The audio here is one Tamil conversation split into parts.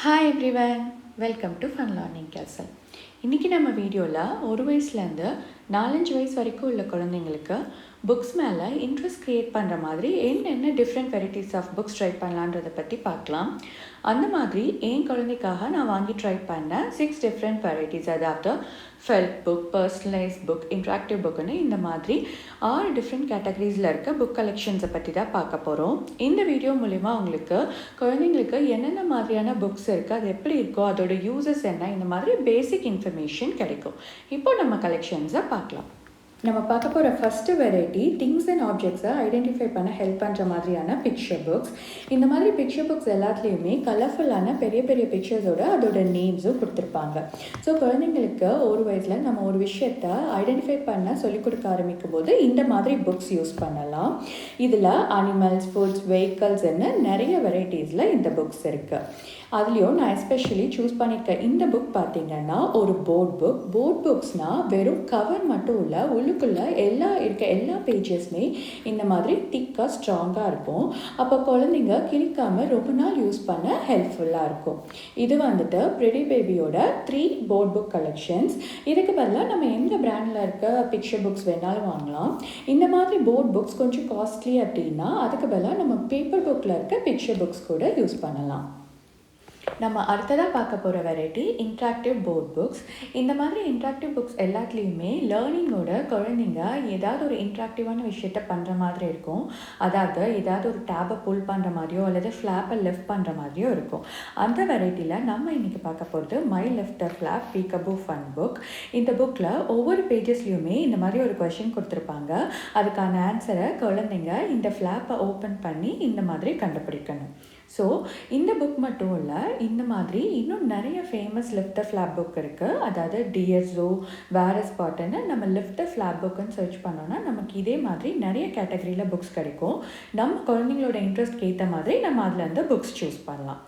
Hi everyone, welcome to Fun Learning Castle. இன்றைக்கி நம்ம வீடியோவில் ஒரு வயசுலேருந்து 4-5 வயசு வரைக்கும் உள்ள குழந்தைங்களுக்கு புக்ஸ் மேலே இன்ட்ரெஸ்ட் க்ரியேட் பண்ணுற மாதிரி என்னென்ன different varieties of books try பண்ணலான்றதை பற்றி பார்க்கலாம். அந்த மாதிரி என் குழந்தைக்காக நான் வாங்கி ட்ரை பண்ண 6 டிஃப்ரெண்ட் வெரைட்டிஸ், அதாவது felt book, personalise book, interactive புக்குன்னு இந்த மாதிரி 6 டிஃப்ரெண்ட் கேட்டகரிஸில் இருக்க புக் கலெக்ஷன்ஸை பற்றி தான் பார்க்க போகிறோம். இந்த வீடியோ மூலிமா உங்களுக்கு குழந்தைங்களுக்கு என்னென்ன மாதிரியான புக்ஸ் இருக்குது, அது எப்படி இருக்கோ, அதோட யூசஸ் என்ன, இந்த மாதிரி பேசிக் இன்ஃபர்மேஷன் கிடைக்கும். இப்போ நம்ம கலெக்ஷன்ஸை பார்க்கலாம். நம்ம பார்க்க போகிற ஃபஸ்ட்டு வெரைட்டி திங்ஸ் அண்ட் ஆப்ஜெக்ட்ஸை ஐடென்டிஃபை பண்ண ஹெல்ப் பண்ணுற மாதிரியான பிக்சர் புக்ஸ். இந்த மாதிரி பிக்சர் புக்ஸ் எல்லாத்துலேயுமே கலர்ஃபுல்லான பெரிய பெரிய பிக்சர்ஸோட அதோட நேம்ஸும் கொடுத்துருப்பாங்க. ஸோ குழந்தைங்களுக்கு ஒரு வயசில் நம்ம ஒரு விஷயத்தை ஐடென்டிஃபை பண்ண சொல்லிக் கொடுக்க ஆரம்பிக்கும் போது இந்த மாதிரி புக்ஸ் யூஸ் பண்ணலாம். இதில் அனிமல்ஸ், ஃபுட்ஸ், வெஹிக்கல்ஸ்ன்னு நிறைய வெரைட்டிஸில் இந்த புக்ஸ் இருக்குது. அதுலேயும் நான் எஸ்பெஷலி சூஸ் பண்ணியிருக்க இந்த புக் பார்த்திங்கன்னா ஒரு போர்ட் புக். போர்ட் புக்ஸ்னால் வெறும் கவர் மட்டும் இல்லை, உள்ளுக்குள்ளே எல்லா பேஜஸ்மே இந்த மாதிரி திக்காக ஸ்ட்ராங்காக இருக்கும். அப்போ குழந்தைங்க கிழிக்காமல் ரொம்ப நாள் யூஸ் பண்ண ஹெல்ப்ஃபுல்லாக இருக்கும். இது வந்துட்டு ப்ரிட்டி பேபியோட 3 போர்ட் புக் கலெக்ஷன்ஸ். இதுக்கு பதிலாக நம்ம எந்த பிராண்டில் இருக்க பிக்சர் புக்ஸ் வேணாலும் வாங்கலாம். இந்த மாதிரி போர்ட் புக்ஸ் கொஞ்சம் காஸ்ட்லி அப்படின்னா அதுக்கு பதிலாக நம்ம பேப்பர் புக்கில் இருக்க பிக்சர் புக்ஸ் கூட யூஸ் பண்ணலாம். நம்ம அடுத்ததாக பார்க்க போகிற வெரைட்டி இன்ட்ராக்டிவ் போர்ட் புக்ஸ். இந்த மாதிரி இன்ட்ராக்டிவ் புக்ஸ் எல்லாத்துலேயுமே லேர்னிங்கோட குழந்தைங்க ஏதாவது ஒரு இன்ட்ராக்டிவான விஷயத்த பண்ணுற மாதிரி இருக்கும். அதாவது ஏதாவது ஒரு டேபை புல் பண்ணுற மாதிரியோ அல்லது ஃப்ளாப்பை லிஃப்ட் பண்ணுற மாதிரியோ இருக்கும். அந்த வெரைட்டியில் நம்ம இன்றைக்கி பார்க்க போகிறது my lift the flap peekaboo fun book. இந்த புக்கில் ஒவ்வொரு பேஜஸ்லேயுமே இந்த மாதிரி ஒரு கொஷின் கொடுத்துருப்பாங்க. அதுக்கான ஆன்சரை குழந்தைங்க இந்த ஃப்ளாப்பை ஓப்பன் பண்ணி இந்த மாதிரி கண்டுபிடிக்கணும். ஸோ இந்த புக் மட்டும் இல்லை, இந்த மாதிரி இன்னும் நிறைய ஃபேமஸ் லிஃப்டர் ஃப்ளாப் புக் இருக்குது. அதாவது டிஎஸ்ஓ, வேரஸ்பாட்டுன்னு நம்ம லிஃப்டர் ஃப்ளாப் புக்குன்னு சர்ச் பண்ணோன்னா நமக்கு இதே மாதிரி நிறைய கேட்டகரியில் புக்ஸ் கிடைக்கும். நம்ம குழந்தைங்களோட இன்ட்ரெஸ்ட்க்கு ஏற்ற மாதிரி நம்ம அதில் இருந்து புக்ஸ் சூஸ் பண்ணலாம்.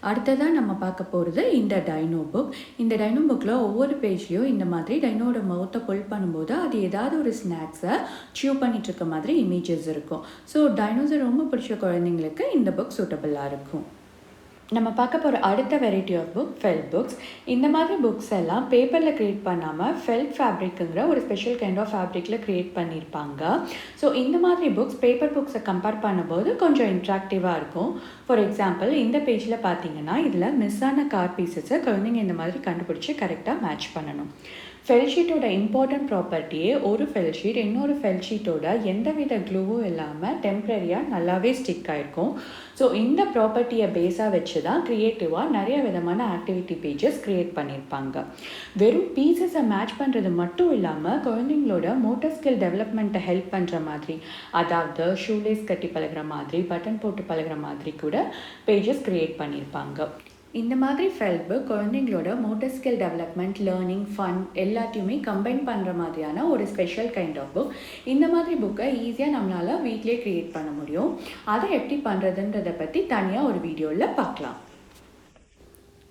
அடுத்ததாக நம்ம பார்க்க போகிறது இந்த டைனோ புக். இந்த டைனோ புக்கில் ஒவ்வொரு பேஜ்லேயும் இந்த மாதிரி டைனோட மவுத்தை புல் பண்ணும்போது அது ஏதாவது ஒரு ஸ்நாக்ஸை சியூ பண்ணிட்டு இருக்க மாதிரி இமேஜஸ் இருக்கும். ஸோ டைனோஸை ரொம்ப பிடிச்ச குழந்தைங்களுக்கு இந்த புக் சூட்டபுளாக இருக்கும். நம்ம பார்க்க போகிற அடுத்த variety of book felt books. இந்த மாதிரி புக்ஸ் எல்லாம் பேப்பரில் க்ரியேட் பண்ணாமல் ஃபெல்ட் ஃபேப்ரிக்குங்கிற ஒரு ஸ்பெஷல் கைண்ட் ஆஃப் ஃபேப்ரிக்கில் க்ரியேட் பண்ணியிருப்பாங்க. ஸோ இந்த மாதிரி புக்ஸ் பேப்பர் புக்ஸை கம்பேர் பண்ணும்போது கொஞ்சம் இன்ட்ராக்டிவாக இருக்கும். ஃபார் எக்ஸாம்பிள் இந்த பேஜில் பார்த்தீங்கன்னா இதில் மிஸ் ஆன கார் பீசஸை குழந்தைங்க இந்த மாதிரி கண்டுபிடிச்சி கரெக்டாக மேட்ச் பண்ணணும். ஃபெல் ஷீட்டோட இம்பார்ட்டன்ட் ப்ராப்பர்ட்டியே ஒரு ஃபெல் ஷீட் இன்னொரு ஃபெல் ஷீட்டோட எந்தவித க்ளூவும் இல்லாமல் டெம்ப்ரரியாக நல்லாவே ஸ்டிக் ஆகிருக்கும். ஸோ இந்த ப்ராப்பர்ட்டியை பேஸாக வச்சு தான் க்ரியேட்டிவாக நிறைய விதமான ஆக்டிவிட்டி பேஜஸ் க்ரியேட் பண்ணியிருப்பாங்க. வெறும் பீசஸை மேட்ச் பண்ணுறது மட்டும் இல்லாமல் குழந்தைங்களோட மோட்டர் ஸ்கில் டெவலப்மெண்ட்டை ஹெல்ப் பண்ணுற மாதிரி, அதாவது ஷூலேஸ் கட்டி பழகிற மாதிரி, பட்டன் போட்டு பழகிற மாதிரி கூட பேஜஸ் க்ரியேட் பண்ணியிருப்பாங்க. இந்த மாதிரி ஃபெல்ட் புக் குழந்தைங்களோட motor skill development, learning, fun எல்லாத்தையுமே கம்பைன் பண்ணுற மாதிரியான ஒரு ஸ்பெஷல் கைண்ட் ஆஃப் புக். இந்த மாதிரி புக்கை ஈஸியாக நம்மளால் வீட்டிலே க்ரியேட் பண்ண முடியும். அதை எப்படி பண்ணுறதுன்றதை பற்றி தனியாக ஒரு வீடியோவில் பார்க்கலாம்.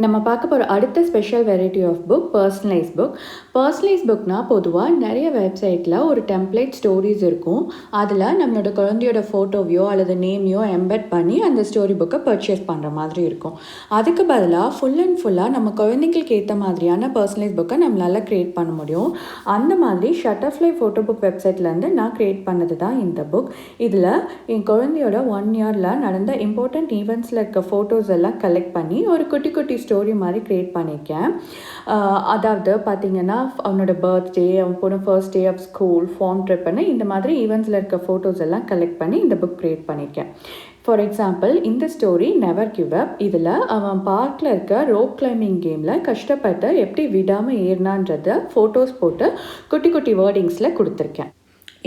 நம்ம பார்க்க போகிற அடுத்த special variety of book personalise book. Personalise புக்னால் பொதுவாக நிறைய வெப்சைட்டில் ஒரு டெம்ப்ளேட் ஸ்டோரிஸ் இருக்கும். அதில் நம்மளோட குழந்தையோட ஃபோட்டோவையோ அல்லது நேமையோ எம்பெட் பண்ணி அந்த ஸ்டோரி புக்கை பர்ச்சேஸ் பண்ணுற மாதிரி இருக்கும். அதுக்கு பதிலாக ஃபுல்லாக நம்ம குழந்தைங்களுக்கு ஏற்ற மாதிரியான பர்சனலைஸ் புக்கை நம்மளால் க்ரியேட் பண்ண முடியும். அந்த மாதிரி ஷட்டர்ஃப்ளை ஃபோட்டோ புக் வெப்சைட்லேருந்து நான் க்ரியேட் பண்ணது தான் இந்த புக். இதில் என் குழந்தையோட 1 இயரில் நடந்த இம்பார்ட்டண்ட் ஈவெண்ட்ஸில் இருக்க ஃபோட்டோஸ் எல்லாம் கலெக்ட் பண்ணி ஒரு குட்டி ஸ்டோரி மாதிரி க்ரியேட் பண்ணியிருக்கேன். அதாவது பார்த்திங்கன்னா அவனோட பர்த்டே, அவன் போன first day of school, farm ட்ரிப்புன்னு இந்த மாதிரி ஈவெண்ட்ஸில் இருக்க ஃபோட்டோஸ் எல்லாம் கலெக்ட் பண்ணி இந்த புக் க்ரியேட் பண்ணியிருக்கேன். ஃபார் எக்ஸாம்பிள் இந்த ஸ்டோரி நெவர் கிவ் அப். இதில் அவன் பார்க்கில் இருக்க ரோப் கிளைம்பிங் கேமில் கஷ்டப்பட்டு எப்படி விடாமல் ஏறினான்றதை ஃபோட்டோஸ் போட்டு குட்டி வேர்டிங்ஸில் கொடுத்துருக்கேன்.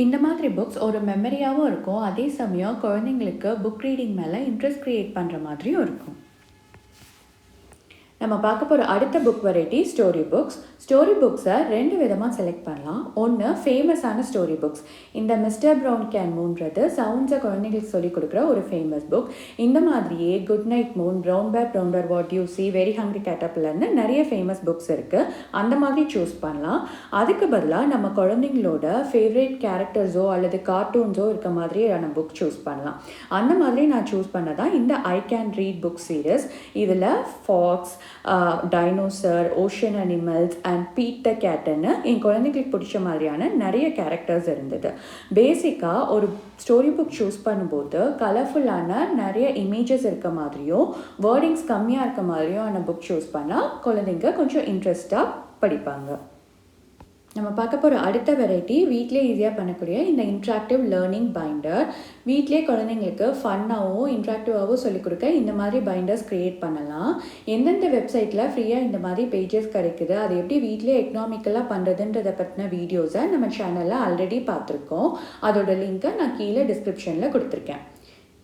இந்த மாதிரி புக்ஸ் ஒரு மெமரியாகவும் இருக்கும், அதே சமயம் குழந்தைங்களுக்கு புக் ரீடிங் மேலே இன்ட்ரெஸ்ட் க்ரியேட் பண்ணுற மாதிரியும் இருக்கும். நம்ம பார்க்க போகிற அடுத்த book variety story books. Story புக்ஸை 2 விதமாக செலக்ட் பண்ணலாம். ஒன்று ஃபேமஸான ஸ்டோரி புக்ஸ். இந்த மிஸ்டர் ப்ரவுன் கேன் மூன்றது சவுண்ட்ஸை குழந்தைங்களுக்கு சொல்லிக் கொடுக்குற ஒரு ஃபேமஸ் புக். இந்த மாதிரியே good night moon, brown bear what you see, very hungry கேட்டர்பில்லர்னு நிறைய ஃபேமஸ் புக்ஸ் இருக்குது. அந்த மாதிரி சூஸ் பண்ணலாம். அதுக்கு பதிலாக நம்ம குழந்தைங்களோட ஃபேவரேட் கேரக்டர்ஸோ அல்லது கார்ட்டூன்ஸோ இருக்க மாதிரியான புக் சூஸ் பண்ணலாம். அந்த மாதிரி நான் சூஸ் பண்ணதான் இந்த I can read book series. இதில் fox, dinosaur, ocean animals and Pete the கேட்டுன்னு என் குழந்தைங்களுக்கு பிடிச்ச மாதிரியான நிறைய கேரக்டர்ஸ் இருந்தது. பேசிக்காக ஒரு ஸ்டோரி புக் சூஸ் பண்ணும்போது கலர்ஃபுல்லான நிறைய இமேஜஸ் இருக்க மாதிரியும் வேர்டிங்ஸ் கம்மியாக இருக்க மாதிரியும் புக் சூஸ் பண்ணால் குழந்தைங்க கொஞ்சம் இன்ட்ரெஸ்டாக படிப்பாங்க. நம்ம பார்க்க போகிற அடுத்த வெரைட்டி வீட்டிலே ஈஸியாக பண்ணக்கூடிய இந்த இன்ட்ராக்டிவ் லேர்னிங் பைண்டர். வீட்டிலே குழந்தைங்களுக்கு ஃபன்னாகவும் இன்ட்ராக்டிவாகவும் சொல்லிக் கொடுக்க இந்த மாதிரி பைண்டர்ஸ் க்ரியேட் பண்ணலாம். எந்தெந்த வெப்சைட்டில் ஃப்ரீயாக இந்த மாதிரி பேஜஸ் கிடைக்குது, அது எப்படி வீட்டிலே எக்கனாமிக்கலாக பண்ணுறதுன்றதை பற்றின வீடியோஸை நம்ம சேனலில் ஆல்ரெடி பார்த்துருக்கோம். அதோட லிங்க்கை நான் கீழே டிஸ்கிரிப்ஷனில் கொடுத்துருக்கேன்.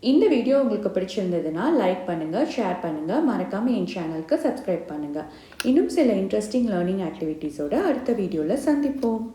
இந்த வீடியோ உங்களுக்கு பிடிச்சிருந்ததுன்னா லைக் பண்ணுங்கள், ஷேர் பண்ணுங்கள், மறக்காமல் என் சேனலுக்கு சப்ஸ்கிரைப் பண்ணுங்கள். இன்னும் சில இன்ட்ரெஸ்டிங் லேர்னிங் ஆக்டிவிட்டீஸோடு அடுத்த வீடியோவில் சந்திப்போம்.